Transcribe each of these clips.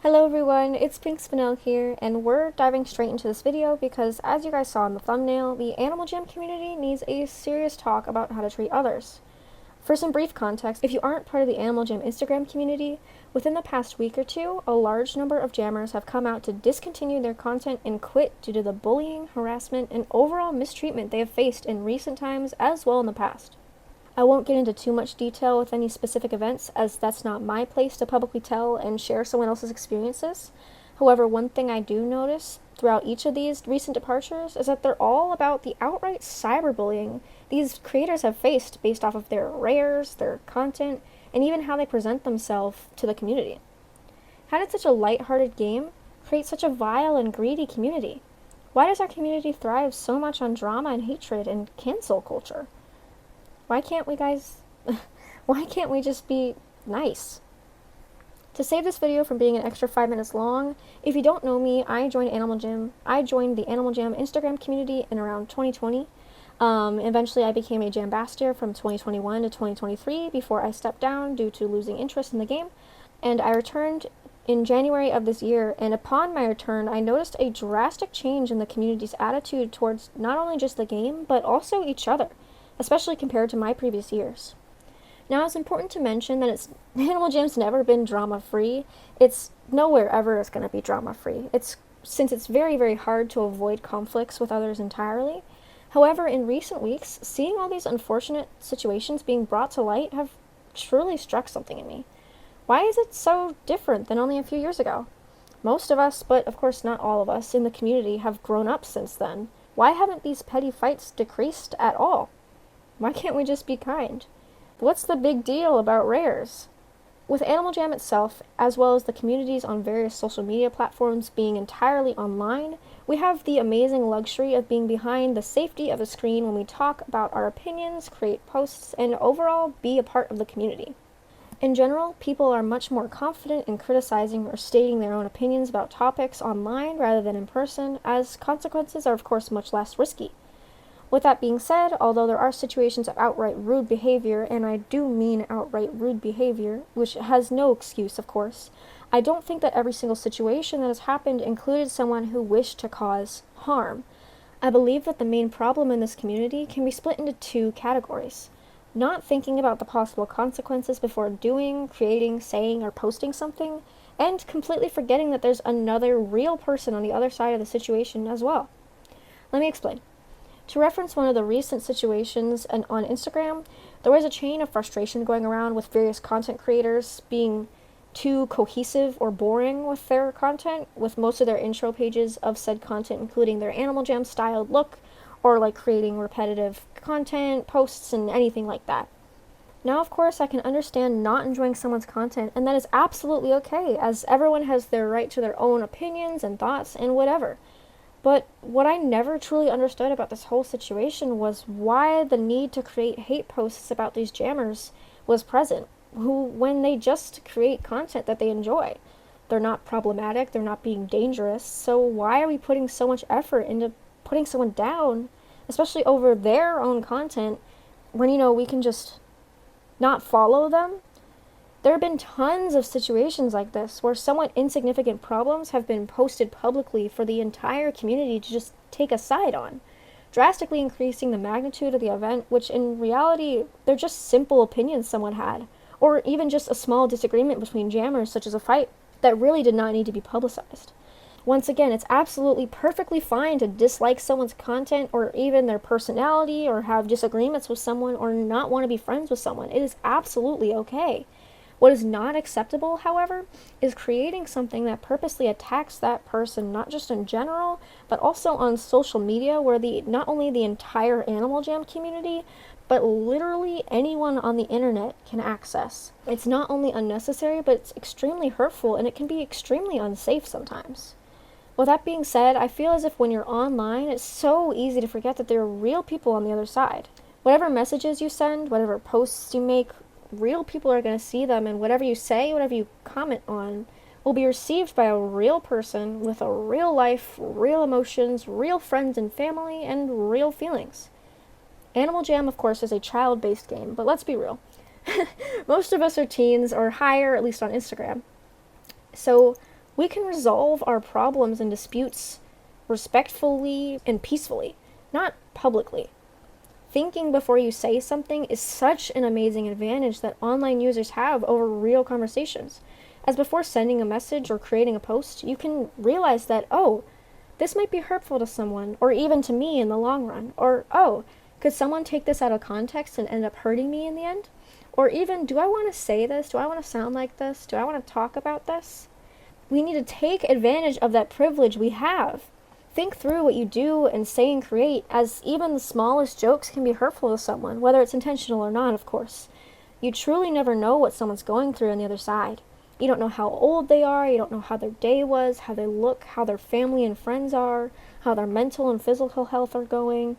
Hello everyone, it's Pink Spinel here, and we're diving straight into this video because, as you guys saw in the thumbnail, the AnimalJam community needs a serious talk about how to treat others. For some brief context, if you aren't part of the AnimalJam Instagram community, within the past week or two, a large number of jammers have come out to discontinue their content and quit due to the bullying, harassment, and overall mistreatment they have faced in recent times as well in the past. I won't get into too much detail with any specific events, as that's not my place to publicly tell and share someone else's experiences. However, one thing I do notice throughout each of these recent departures is that they're all about the outright cyberbullying these creators have faced based off of their rares, their content, and even how they present themselves to the community. How did such a lighthearted game create such a vile and greedy community? Why does our community thrive so much on drama and hatred and cancel culture? Why can't we just be nice? To save this video from being an extra 5 minutes long, if you don't know me, I joined the AnimalJam Instagram community in around 2020. Eventually I became a Jambassador from 2021 to 2023 before I stepped down due to losing interest in the game, and I returned in January of this year, and upon my return I noticed a drastic change in the community's attitude towards not only just the game, but also each other, especially compared to my previous years. Now, it's important to mention that AnimalJam's never been drama-free. It's nowhere ever is going to be drama-free. Since it's very, very hard to avoid conflicts with others entirely. However, in recent weeks, seeing all these unfortunate situations being brought to light have truly struck something in me. Why is it so different than only a few years ago? Most of us, but of course not all of us, in the community have grown up since then. Why haven't these petty fights decreased at all? Why can't we just be kind? What's the big deal about rares? With AnimalJam itself, as well as the communities on various social media platforms being entirely online, we have the amazing luxury of being behind the safety of a screen when we talk about our opinions, create posts, and overall be a part of the community. In general, people are much more confident in criticizing or stating their own opinions about topics online rather than in person, as consequences are of course much less risky. With that being said, although there are situations of outright rude behavior, and I do mean outright rude behavior, which has no excuse, of course, I don't think that every single situation that has happened included someone who wished to cause harm. I believe that the main problem in this community can be split into two categories. Not thinking about the possible consequences before doing, creating, saying, or posting something, and completely forgetting that there's another real person on the other side of the situation as well. Let me explain. To reference one of the recent situations on Instagram, there was a chain of frustration going around with various content creators being too cohesive or boring with their content, with most of their intro pages of said content including their AnimalJam styled look, or like creating repetitive content, posts, and anything like that. Now, of course, I can understand not enjoying someone's content, and that is absolutely okay, as everyone has their right to their own opinions and thoughts and whatever. But what I never truly understood about this whole situation was why the need to create hate posts about these jammers was present, when they just create content that they enjoy. They're not problematic, they're not being dangerous, so why are we putting so much effort into putting someone down, especially over their own content, when we can just not follow them? There have been tons of situations like this where somewhat insignificant problems have been posted publicly for the entire community to just take a side on, drastically increasing the magnitude of the event, which in reality, they're just simple opinions someone had, or even just a small disagreement between jammers, such as a fight, that really did not need to be publicized. Once again, it's absolutely perfectly fine to dislike someone's content or even their personality, or have disagreements with someone, or not want to be friends with someone. It is absolutely okay. What is not acceptable, however, is creating something that purposely attacks that person, not just in general, but also on social media, where not only the entire AnimalJam community, but literally anyone on the internet can access. It's not only unnecessary, but it's extremely hurtful, and it can be extremely unsafe sometimes. With that being said, I feel as if when you're online, it's so easy to forget that there are real people on the other side. Whatever messages you send, whatever posts you make, real people are going to see them, and whatever you say, whatever you comment on, will be received by a real person with a real life, real emotions, real friends and family, and real feelings. AnimalJam, of course, is a child-based game, but let's be real. Most of us are teens or higher, at least on Instagram. So We can resolve our problems and disputes respectfully and peacefully, not publicly. Thinking before you say something is such an amazing advantage that online users have over real conversations. As before sending a message or creating a post, you can realize that, oh, this might be hurtful to someone, or even to me in the long run. Or, oh, could someone take this out of context and end up hurting me in the end? Or even, do I want to say this? Do I want to sound like this? Do I want to talk about this? We need to take advantage of that privilege we have. Think through what you do and say and create, as even the smallest jokes can be hurtful to someone, whether it's intentional or not, of course. You truly never know what someone's going through on the other side. You don't know how old they are, you don't know how their day was, how they look, how their family and friends are, how their mental and physical health are going.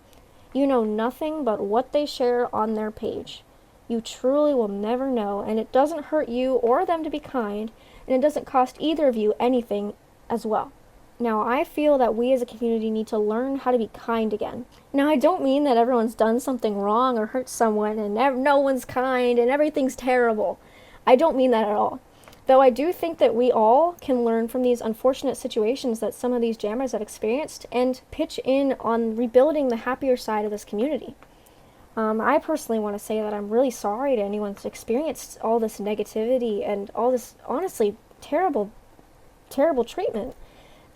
You know nothing but what they share on their page. You truly will never know, and it doesn't hurt you or them to be kind, and it doesn't cost either of you anything as well. Now, I feel that we as a community need to learn how to be kind again. Now, I don't mean that everyone's done something wrong or hurt someone and no one's kind and everything's terrible. I don't mean that at all. Though I do think that we all can learn from these unfortunate situations that some of these jammers have experienced and pitch in on rebuilding the happier side of this community. I personally want to say that I'm really sorry to anyone who's experienced all this negativity and all this, honestly, terrible treatment.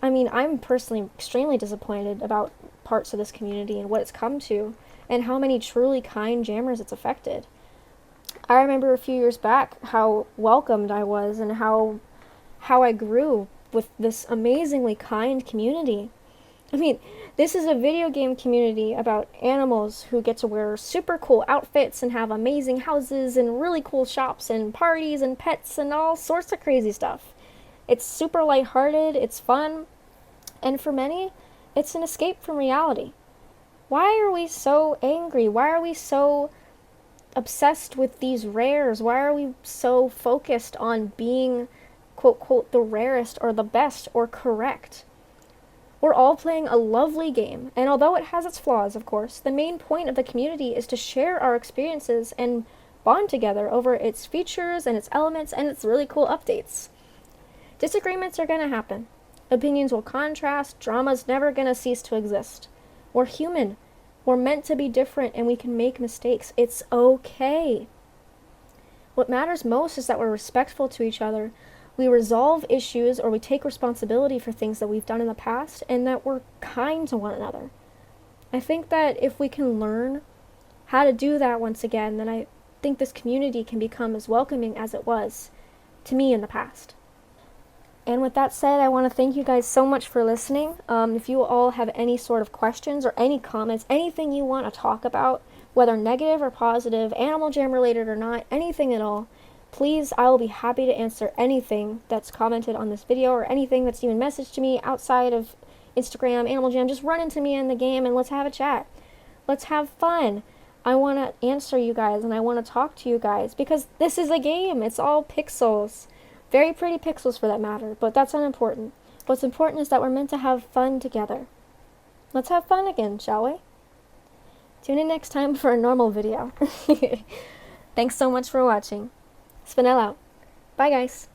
I mean, I'm personally extremely disappointed about parts of this community and what it's come to, and how many truly kind jammers it's affected. I remember a few years back how welcomed I was and how I grew with this amazingly kind community. I mean, this is a video game community about animals who get to wear super cool outfits and have amazing houses and really cool shops and parties and pets and all sorts of crazy stuff. It's super lighthearted, it's fun, and for many, it's an escape from reality. Why are we so angry? Why are we so obsessed with these rares? Why are we so focused on being, quote, quote, the rarest or the best or correct? We're all playing a lovely game, and although it has its flaws, of course, the main point of the community is to share our experiences and bond together over its features and its elements and its really cool updates. Disagreements are going to happen. Opinions will contrast. Drama's never going to cease to exist. We're human. We're meant to be different, and we can make mistakes. It's okay. What matters most is that we're respectful to each other, we resolve issues, or we take responsibility for things that we've done in the past, and that we're kind to one another. I think that if we can learn how to do that once again, then I think this community can become as welcoming as it was to me in the past. And with that said, I want to thank you guys so much for listening. If you all have any sort of questions or any comments, anything you want to talk about, whether negative or positive, AnimalJam related or not, anything at all, please, I will be happy to answer anything that's commented on this video or anything that's even messaged to me outside of Instagram, AnimalJam. Just run into me in the game and let's have a chat. Let's have fun. I want to answer you guys and I want to talk to you guys because this is a game. It's all pixels. Very pretty pixels for that matter, but that's unimportant. What's important is that we're meant to have fun together. Let's have fun again, shall we? Tune in next time for a normal video. Thanks so much for watching. Spinel out. Bye, guys.